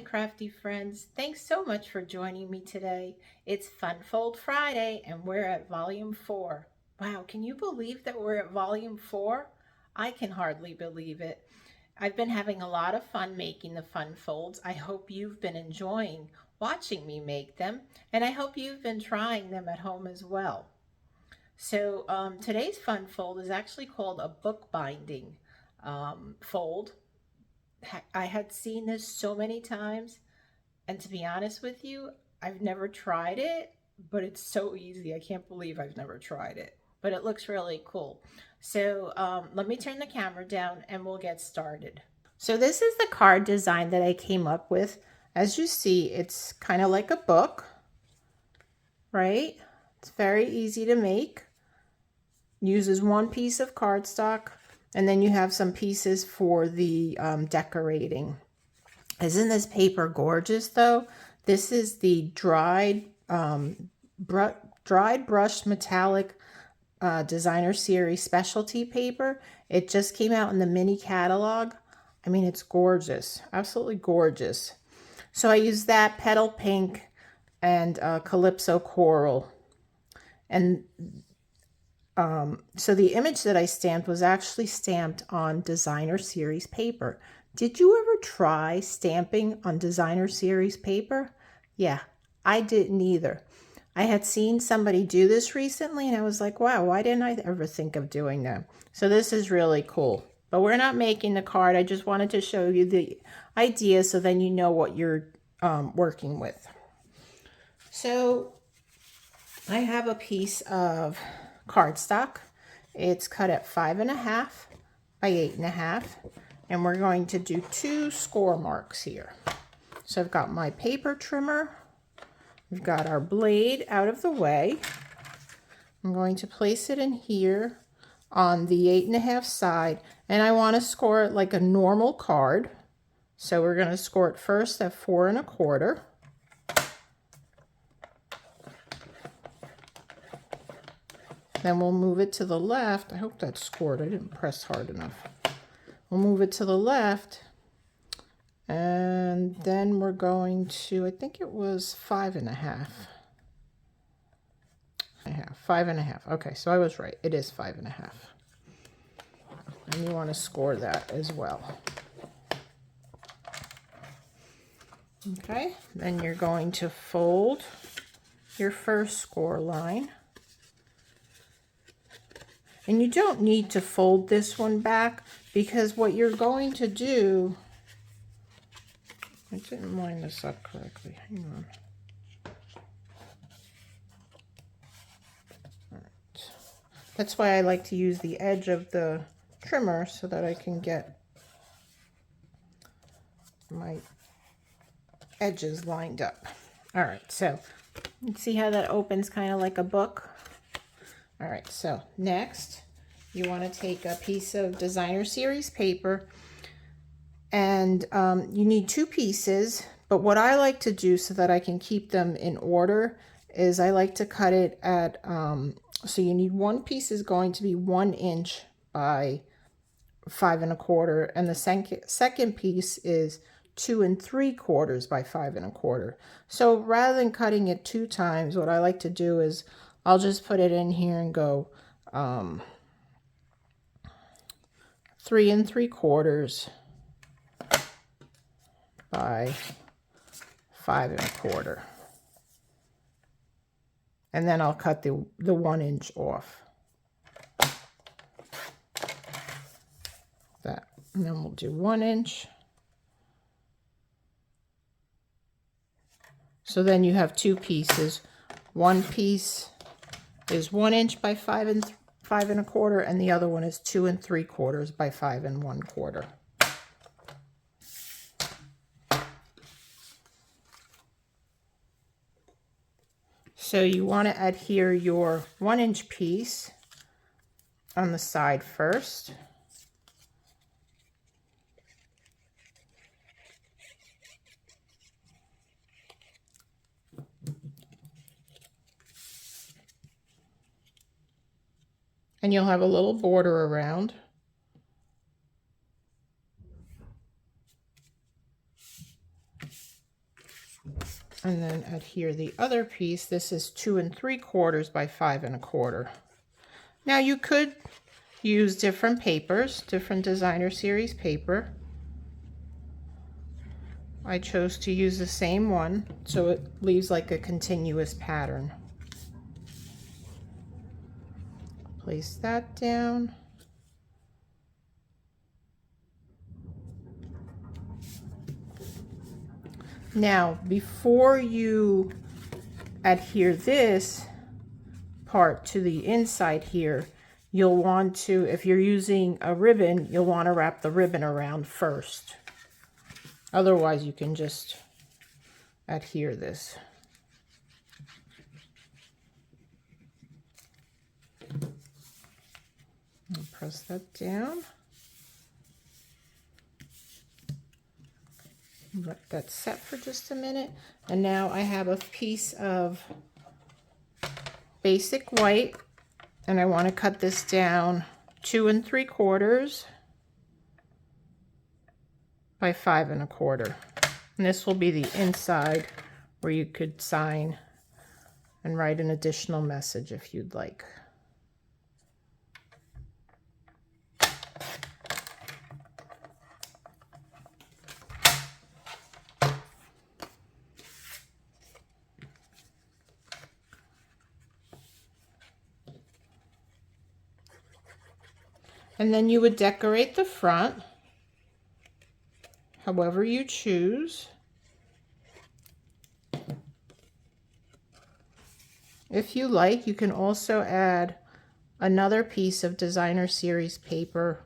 crafty friends. Thanks so much for joining me today. It's Fun Fold Friday and we're at volume 4. Wow, can you believe that we're at volume 4? I can hardly believe it. I've been having a lot of fun making the fun folds. I hope you've been enjoying watching me make them, and I hope you've been trying them at home as well. Today's fun fold is actually called a bookbinding fold. I had seen this so many times, and to be honest with you, I've never tried it, but it's so easy. I can't believe I've never tried it, but it looks really cool. Let me turn the camera down and we'll get started. So this is the card design that I came up with. As you see, it's kind of like a book, right? It's very easy to make. Uses one piece of cardstock, and then you have some pieces for the decorating. Isn't this paper gorgeous though? This is the dried brushed metallic designer series specialty paper. It just came out in the mini catalog. I mean, it's gorgeous, absolutely gorgeous. So I used that petal pink and calypso coral. And so the image that I stamped was actually stamped on designer series paper. Did you ever try stamping on designer series paper? Yeah, I didn't either. I had seen somebody do this recently and I was like, wow, why didn't I ever think of doing that? So this is really cool. But we're not making the card. I just wanted to show you the idea so then you know what you're working with. So I have a piece of cardstock. It's cut at 5.5 by 8.5, and we're going to do 2 score marks here. So I've got my paper trimmer. We've got our blade out of the way. I'm going to place it in here on the 8.5 side, and I want to score it like a normal card. So we're going to score it first at 4.25. Then we'll move it to the left. I hope that's scored. I didn't press hard enough. We'll move it to the left. And then we're going to, I think it was 5.5. 5.5. Okay, so I was right. It is 5.5. And you want to score that as well. Okay, then you're going to fold your first score line. And you don't need to fold this one back because what you're going to do, I didn't line this up correctly. Hang on. All right. That's why I like to use the edge of the trimmer so that I can get my edges lined up. All right, so you see how that opens kind of like a book? All right, so next you want to take a piece of designer series paper, and you need 2 pieces, but what I like to do so that I can keep them in order is I like to cut it at, so you need 1 piece is going to be 1 inch by 5.25, and the second piece is 2 3/4 by 5.25. So rather than cutting it 2 times, what I like to do is I'll just put it in here and go 3 3/4 by 5.25. And then I'll cut the 1 inch off. That. And then we'll do 1 inch. So then you have 2 pieces. One piece is 1 inch by 5.25, and the other one is 2 3/4 by 5.25. So you want to adhere your 1 inch piece on the side first. And you'll have a little border around. And then adhere the other piece. This is 2 3/4 by 5 1/4. Now you could use different papers, different designer series paper. I chose to use the same one, so it leaves like a continuous pattern. Place that down. Now, before you adhere this part to the inside here, you'll want to, if you're using a ribbon, you'll want to wrap the ribbon around first. Otherwise, you can just adhere this. I'll press that down. Let that set for just a minute. And now I have a piece of basic white, and I want to cut this down 2 3/4 by 5 1/4. And this will be the inside where you could sign and write an additional message if you'd like. And then you would decorate the front however you choose. If you like, you can also add another piece of designer series paper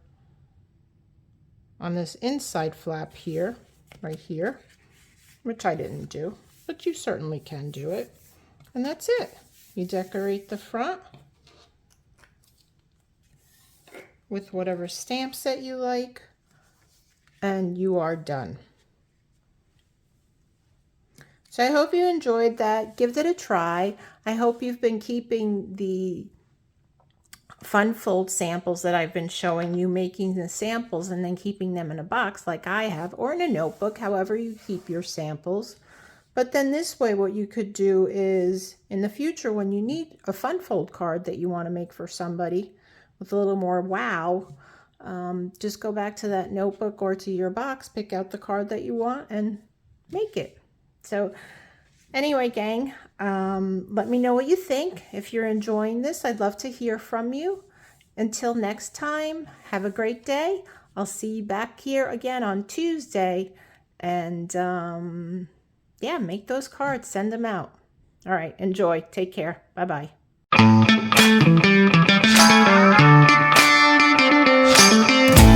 on this inside flap here, right here, which I didn't do, but you certainly can do it. And that's it. You decorate the front with whatever stamp set you like, and you are done. So I hope you enjoyed that. Give it a try. I hope you've been keeping the fun fold samples that I've been showing you, making the samples and then keeping them in a box like I have, or in a notebook, however you keep your samples. But then this way, what you could do is, in the future, when you need a fun fold card that you want to make for somebody with a little more wow, just go back to that notebook or to your box, pick out the card that you want and make it. So anyway, gang, let me know what you think. If you're enjoying this, I'd love to hear from you. Until next time, have a great day. I'll see you back here again on Tuesday. And yeah, make those cards, send them out. All right, enjoy. Take care. Bye-bye.